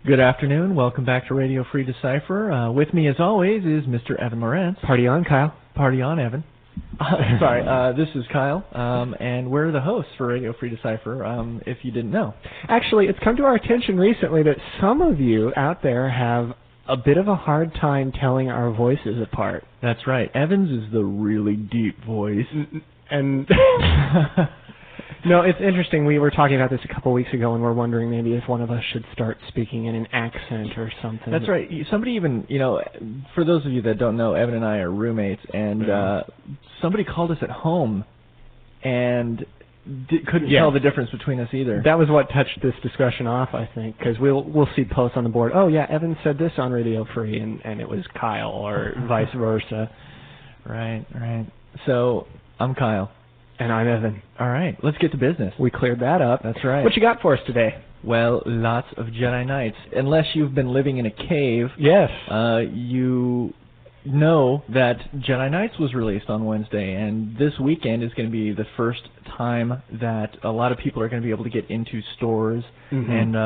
Good afternoon. Welcome back to Radio Free Decipher. With me, as always, is Mr. Evan Lawrence. Party on, Kyle. Party on, Evan. Sorry, this is Kyle, and we're the hosts for Radio Free Decipher, if you didn't know. Actually, it's come to our attention recently that some of you out there have a bit of a hard time telling our voices apart. That's right. Evan's is the really deep voice. And no, it's interesting. We were talking about this a couple weeks ago, and we're wondering maybe if one of us should start speaking in an accent or something. That's right. Somebody even, for those of you that don't know, Evan and I are roommates, and somebody called us at home and couldn't tell the difference between us either. That was what touched this discussion off, I think, because we'll see posts on the board. Oh, yeah, Evan said this on Radio Free, and it was Kyle, or vice versa. Right. So, I'm Kyle. And I'm Evan. All right, let's get to business. We cleared that up. That's right. What you got for us today? Well, lots of Jedi Knights. Unless you've been living in a cave, yes, you know that Jedi Knights was released on Wednesday, and this weekend is going to be the first time that a lot of people are going to be able to get into stores and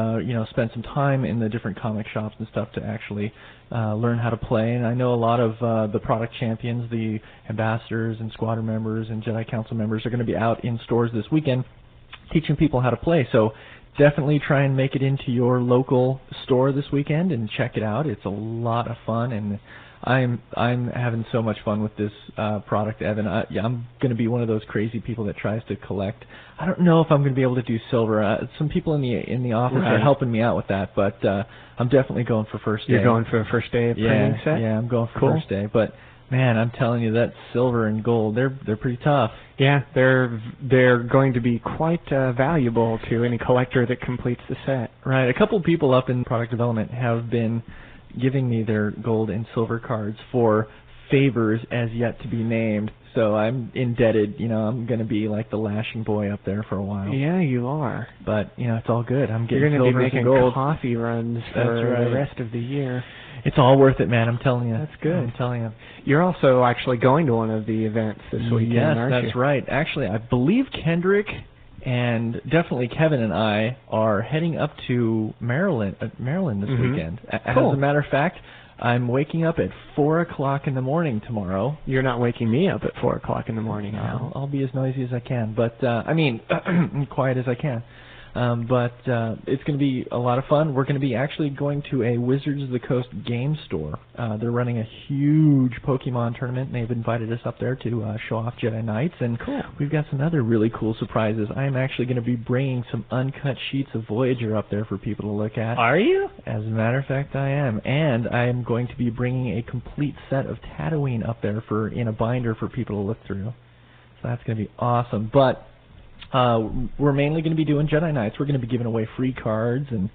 spend some time in the different comic shops and stuff to actually learn how to play. And I know a lot of the product champions, the ambassadors and squadron members and Jedi Council members are going to be out in stores this weekend teaching people how to play. So definitely try and make it into your local store this weekend and check it out. It's a lot of fun, and I'm having so much fun with this product, Evan. I'm going to be one of those crazy people that tries to collect. I don't know if I'm going to be able to do silver. Some people in the office are helping me out with that, but I'm definitely going for first day. You're going for a first day of printing set? Yeah, I'm going for first day. But man, I'm telling you, that silver and gold, they're pretty tough. Yeah, they're going to be quite valuable to any collector that completes the set. Right. A couple people up in product development have been giving me their gold and silver cards for favors as yet to be named. So I'm indebted. I'm going to be like the lashing boy up there for a while. Yeah, you are. But, it's all good. I'm getting You're going to be making gold coffee runs for the rest of the year. It's all worth it, man. I'm telling you. That's good. I'm telling you. You're also actually going to one of the events this weekend, aren't you? Yes, that's right. Actually, I believe Kendrick and definitely Kevin and I are heading up to Maryland this weekend. Cool. As a matter of fact, I'm waking up at 4 o'clock in the morning tomorrow. You're not waking me up at 4 o'clock in the morning now. I'll be as noisy as I can, but quiet as I can. But it's going to be a lot of fun. We're going to be actually going to a Wizards of the Coast game store. They're running a huge Pokemon tournament, and they've invited us up there to show off Jedi Knights. And we've got some other really cool surprises. I am actually going to be bringing some uncut sheets of Voyager up there for people to look at. Are you? As a matter of fact, I am. And I am going to be bringing a complete set of Tatooine up there in a binder for people to look through. So that's going to be awesome. But we're mainly going to be doing Jedi Knights. We're going to be giving away free cards and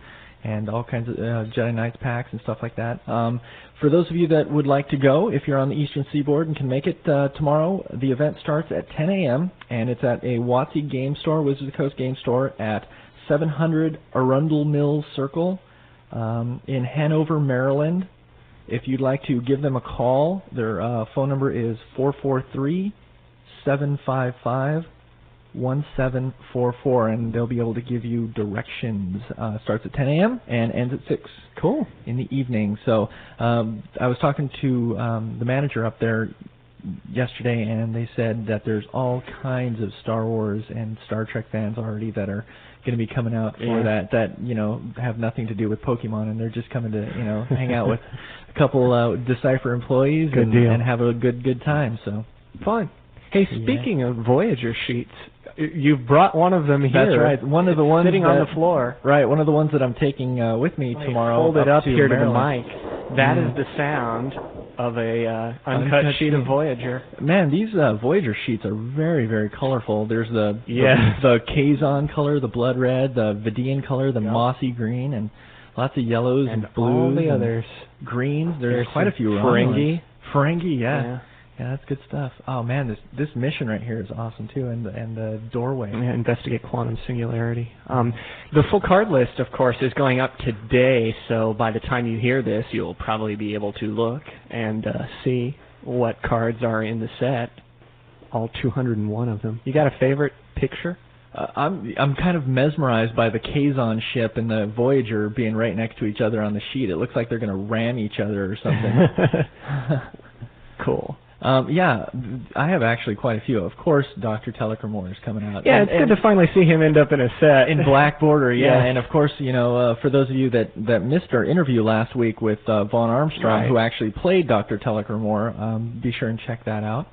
all kinds of Jedi Knights packs and stuff like that. For those of you that would like to go, if you're on the Eastern Seaboard and can make it tomorrow, the event starts at 10 a.m. and it's at a WotC game store, Wizards of the Coast game store at 700 Arundel Mills Circle in Hanover, Maryland. If you'd like to give them a call, their phone number is 443-755-1744, and they'll be able to give you directions. Starts at 10 a.m. and ends at 6. Cool. In the evening. So I was talking to the manager up there yesterday, and they said that there's all kinds of Star Wars and Star Trek fans already that are going to be coming out for that have nothing to do with Pokemon, and they're just coming to hang out with a couple Decipher employees and have a good time. So fun. Hey, speaking of Voyager sheets, you've brought one of them here. That's right. One of the ones sitting on the floor. Right. One of the ones that I'm taking with me tomorrow. Hold it up here Maryland. to the mic. That is the sound of a uncut sheet of Voyager. Man, these Voyager sheets are very, very colorful. There's the Kazon color, the blood red, the Vidian color, the mossy green, and lots of yellows and blues. All the others. Greens. There's quite a few. Ferengi, yeah. Yeah, that's good stuff. Oh man, this mission right here is awesome too, and the doorway. Yeah, investigate quantum singularity. The full card list, of course, is going up today. So by the time you hear this, you'll probably be able to look and see what cards are in the set. All 201 of them. You got a favorite picture? I'm kind of mesmerized by the Kazon ship and the Voyager being right next to each other on the sheet. It looks like they're going to ram each other or something. Cool. Yeah, I have actually quite a few. Of course, Dr. Telliker Moore is coming out. Yeah, it's good to finally see him end up in a set. In black border, yeah. Yeah. And of course, for those of you that missed our interview last week with Vaughn Armstrong, Right. who actually played Dr. Telliker Moore, be sure and check that out.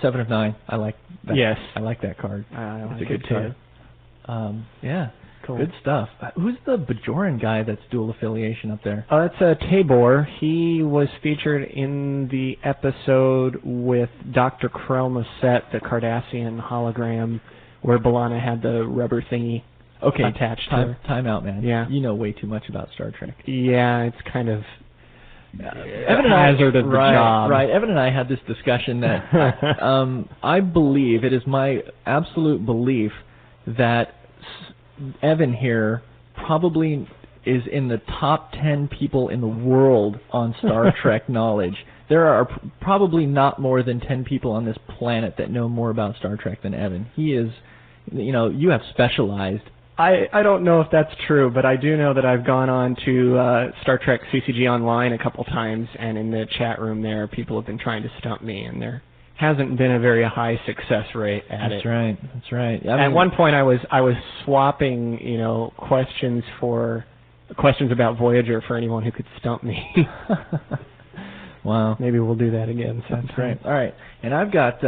7 of 9. I like that. Yes. I like that card. I It's like a good it too. card. Yeah. Cool. Good stuff. Who's the Bajoran guy that's dual affiliation up there? That's Tabor. He was featured in the episode with Dr. Krell-Maset, the Cardassian hologram, where B'Elanna had the rubber thingy attached to her. Time out, man. Yeah. You know way too much about Star Trek. Yeah, it's kind of Evan hazard of the job. Right. Evan and I had this discussion that I believe, it is my absolute belief that Evan here probably is in the top 10 people in the world on Star Trek knowledge. There are probably not more than 10 people on this planet that know more about Star Trek than Evan. He is, you have specialized. I don't know if that's true, but I do know that I've gone on to Star Trek CCG Online a couple times, and in the chat room there, people have been trying to stump me, and there hasn't been a very high success rate at it. That's right. At one point, I was swapping, questions about Voyager for anyone who could stump me. Wow. Maybe we'll do that again sometime. That's right. All right. And I've got,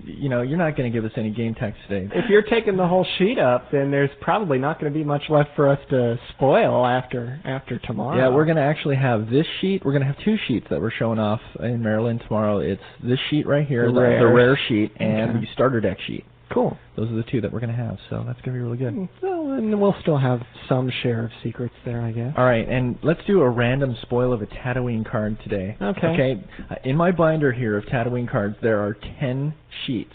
you're not going to give us any game text today. If you're taking the whole sheet up, then there's probably not going to be much left for us to spoil after tomorrow. Yeah, we're going to actually have this sheet. We're going to have two sheets that we're showing off in Maryland tomorrow. It's this sheet right here, the rare sheet, and the starter deck sheet. Cool. Those are the two that we're going to have, so that's going to be really good. Well, and we'll still have some share of secrets there, I guess. All right, and let's do a random spoil of a Tatooine card today. Okay. In my binder here of Tatooine cards, there are 10 sheets.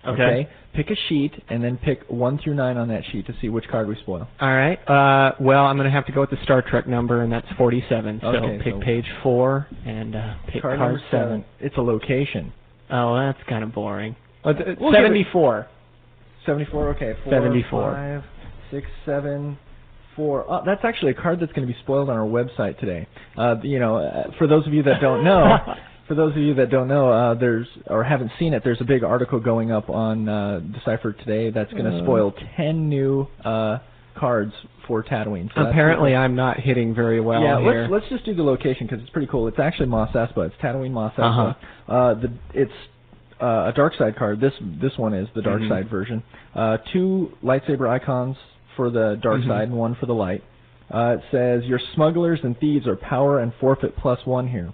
Okay. Pick a sheet, and then pick 1 through 9 on that sheet to see which card we spoil. All right. Well, I'm going to have to go with the Star Trek number, and that's 47. Okay, so pick page 4 and pick card 7. It's a location. Oh, that's kind of boring. We'll 74. 74, okay. 74. 5, 6, 7, 4. Oh, that's actually a card that's going to be spoiled on our website today. For those of you that don't know, there's or haven't seen it, there's a big article going up on Decipher today that's going to spoil 10 new cards for Tatooine. So apparently, I'm not hitting very well here. Yeah, let's just do the location because it's pretty cool. It's actually Mos Espa. It's Tatooine Mos Espa. It's a dark side card. This one is the dark side version. 2 lightsaber icons for the dark side and 1 for the light. It says your smugglers and thieves are power and forfeit +1 here.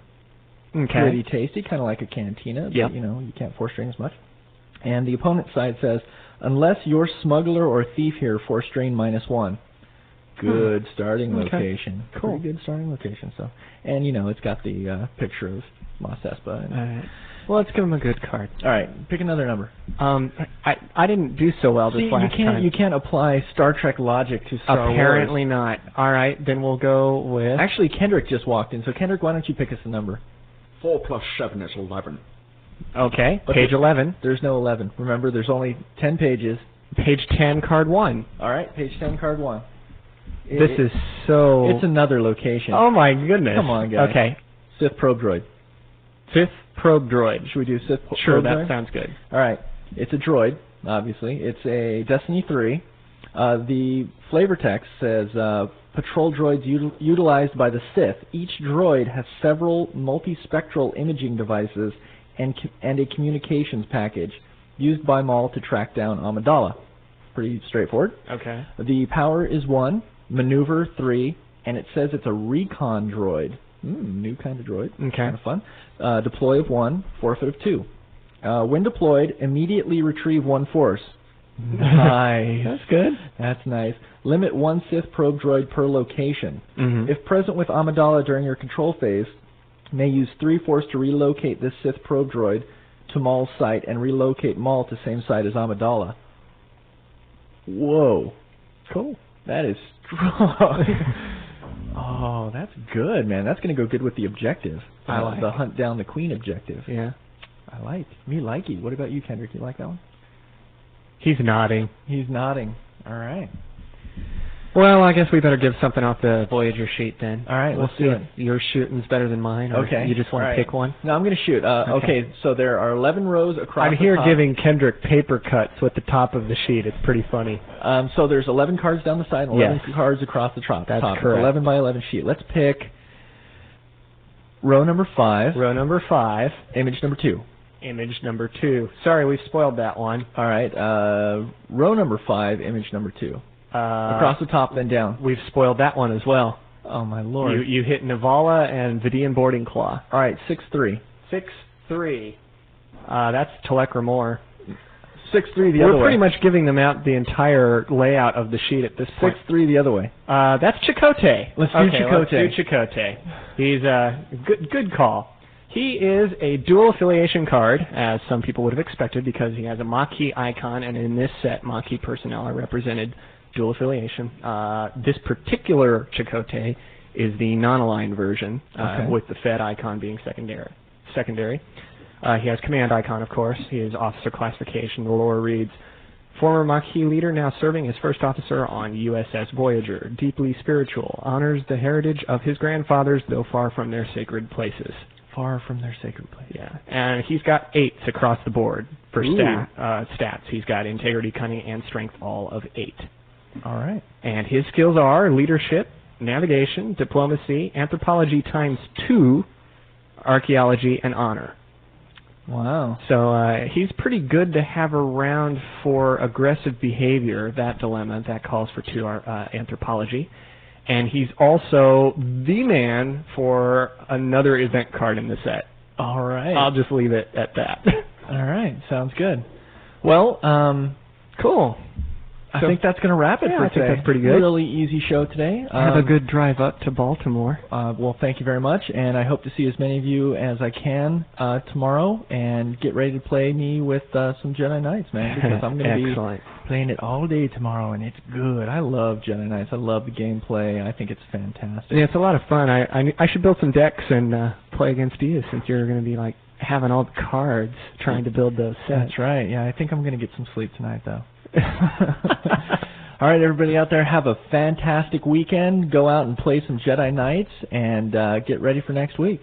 Okay. Pretty tasty, kind of like a cantina. Yep. But, you can't force strain as much. And the opponent side says, unless your smuggler or thief here, force strain -1. Good starting location. Cool. Pretty good starting location. So, and it's got the picture of Mos Espa. And, All right. Well, let's give him a good card. All right, pick another number. I didn't do so well this last time. You can't apply Star Trek logic to Star Wars. Apparently not. All right, then we'll go with... Actually, Kendrick just walked in, so Kendrick, why don't you pick us a number? 4 + 7 is 11. Okay, page 11. There's no 11. Remember, there's only 10 pages. Page 10, card 1. All right, page 10, card 1. Is so... It's another location. Oh, my goodness. Come on, guys. Okay. Sith probe droid. Sith probe droid. Should we do Sith Sure, probe that droid? sounds good. All right. It's a droid, obviously. It's a Destiny 3. The flavor text says, patrol droids utilized by the Sith. Each droid has several multispectral imaging devices and a communications package used by Maul to track down Amidala. Pretty straightforward. Okay. The power is 1, maneuver 3, and it says it's a recon droid. New kind of droid. Okay. Kind of fun. Deploy of 1, forfeit of 2. When deployed, immediately retrieve 1 force. Nice. That's good. That's nice. Limit 1 Sith probe droid per location. Mm-hmm. If present with Amidala during your control phase, may use 3 force to relocate this Sith probe droid to Maul's site and relocate Maul to same site as Amidala. Whoa. Cool. That is strong. Oh, that's good, man. That's going to go good with the objective. I like the hunt down the queen objective. Yeah. I like. Me likey. What about you, Kendrick? You like that one? He's nodding. He's nodding. All right. Well, I guess we better give something off the Voyager sheet then. All right, let's do it. Your shooting's better than mine, or okay. You just want to pick one? No, I'm going to shoot. Okay, so there are 11 rows across I'm here the top. giving Kendrick paper cuts with the top of the sheet. It's pretty funny. So there's 11 cards down the side and 11 cards across the top. That's correct. correct. It's 11 by 11 sheet. Let's pick row number 5. Row number 5. Image number 2. Image number 2. Sorry, we spoiled that one. All right. Row number 5, image number 2. Across the top, then down. We've spoiled that one as well. Oh, my Lord. You hit Navala and Vidian Boarding Claw. All right, 6-3. 6-3. That's Telekra Moore. 6-3 the other way. We're pretty much giving them out the entire layout of the sheet at this point. 6-3 the other way. That's Chakotay. Let's do Chakotay. Let's do Chakotay. He's a good call. He is a dual affiliation card, as some people would have expected, because he has a Maquis icon, and in this set, Maquis personnel are represented dual affiliation. This particular Chakotay is the non-aligned version, with the Fed icon being secondary. He has command icon, of course. He has officer classification. The lore reads, former Maquis leader, now serving as first officer on USS Voyager. Deeply spiritual. Honors the heritage of his grandfathers, though far from their sacred places. Far from their sacred place. Yeah, and he's got 8s across the board for stats. He's got integrity, cunning, and strength, all of 8. All right. And his skills are leadership, navigation, diplomacy, anthropology ×2, archaeology, and honor. Wow. So he's pretty good to have around for aggressive behavior, that dilemma. That calls for 2 anthropology. And he's also the man for another event card in the set. All right. I'll just leave it at that. All right. Sounds good. Well, cool. I think that's going to wrap it for today. I think that's pretty good. Really easy show today. Have a good drive up to Baltimore. Well, thank you very much, and I hope to see as many of you as I can tomorrow, and get ready to play me with some Jedi Knights, man, because I'm going to be playing it all day tomorrow, and it's good. I love Jedi Knights. I love the gameplay. I think it's fantastic. Yeah, it's a lot of fun. I should build some decks and play against you, since you're going to be like having all the cards trying to build those sets. That's right. Yeah, I think I'm going to get some sleep tonight, though. All right, everybody out there, have a fantastic weekend. Go out and play some Jedi Knights, and get ready for next week.